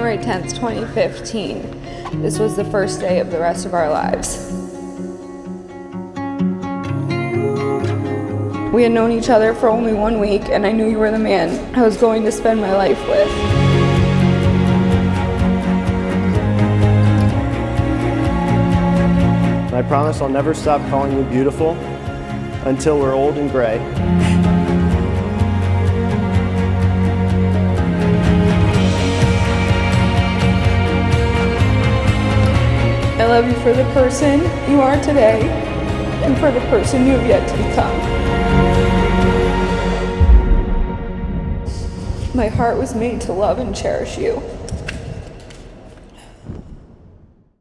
January 10th, 2015. This was the first day of the rest of our lives. We had known each other for only 1 week, and I knew you were the man I was going to spend my life with. I promise I'll never stop calling you beautiful until we're old and gray. I love you for the person you are today and for the person you have yet to become. My heart was made to love and cherish you.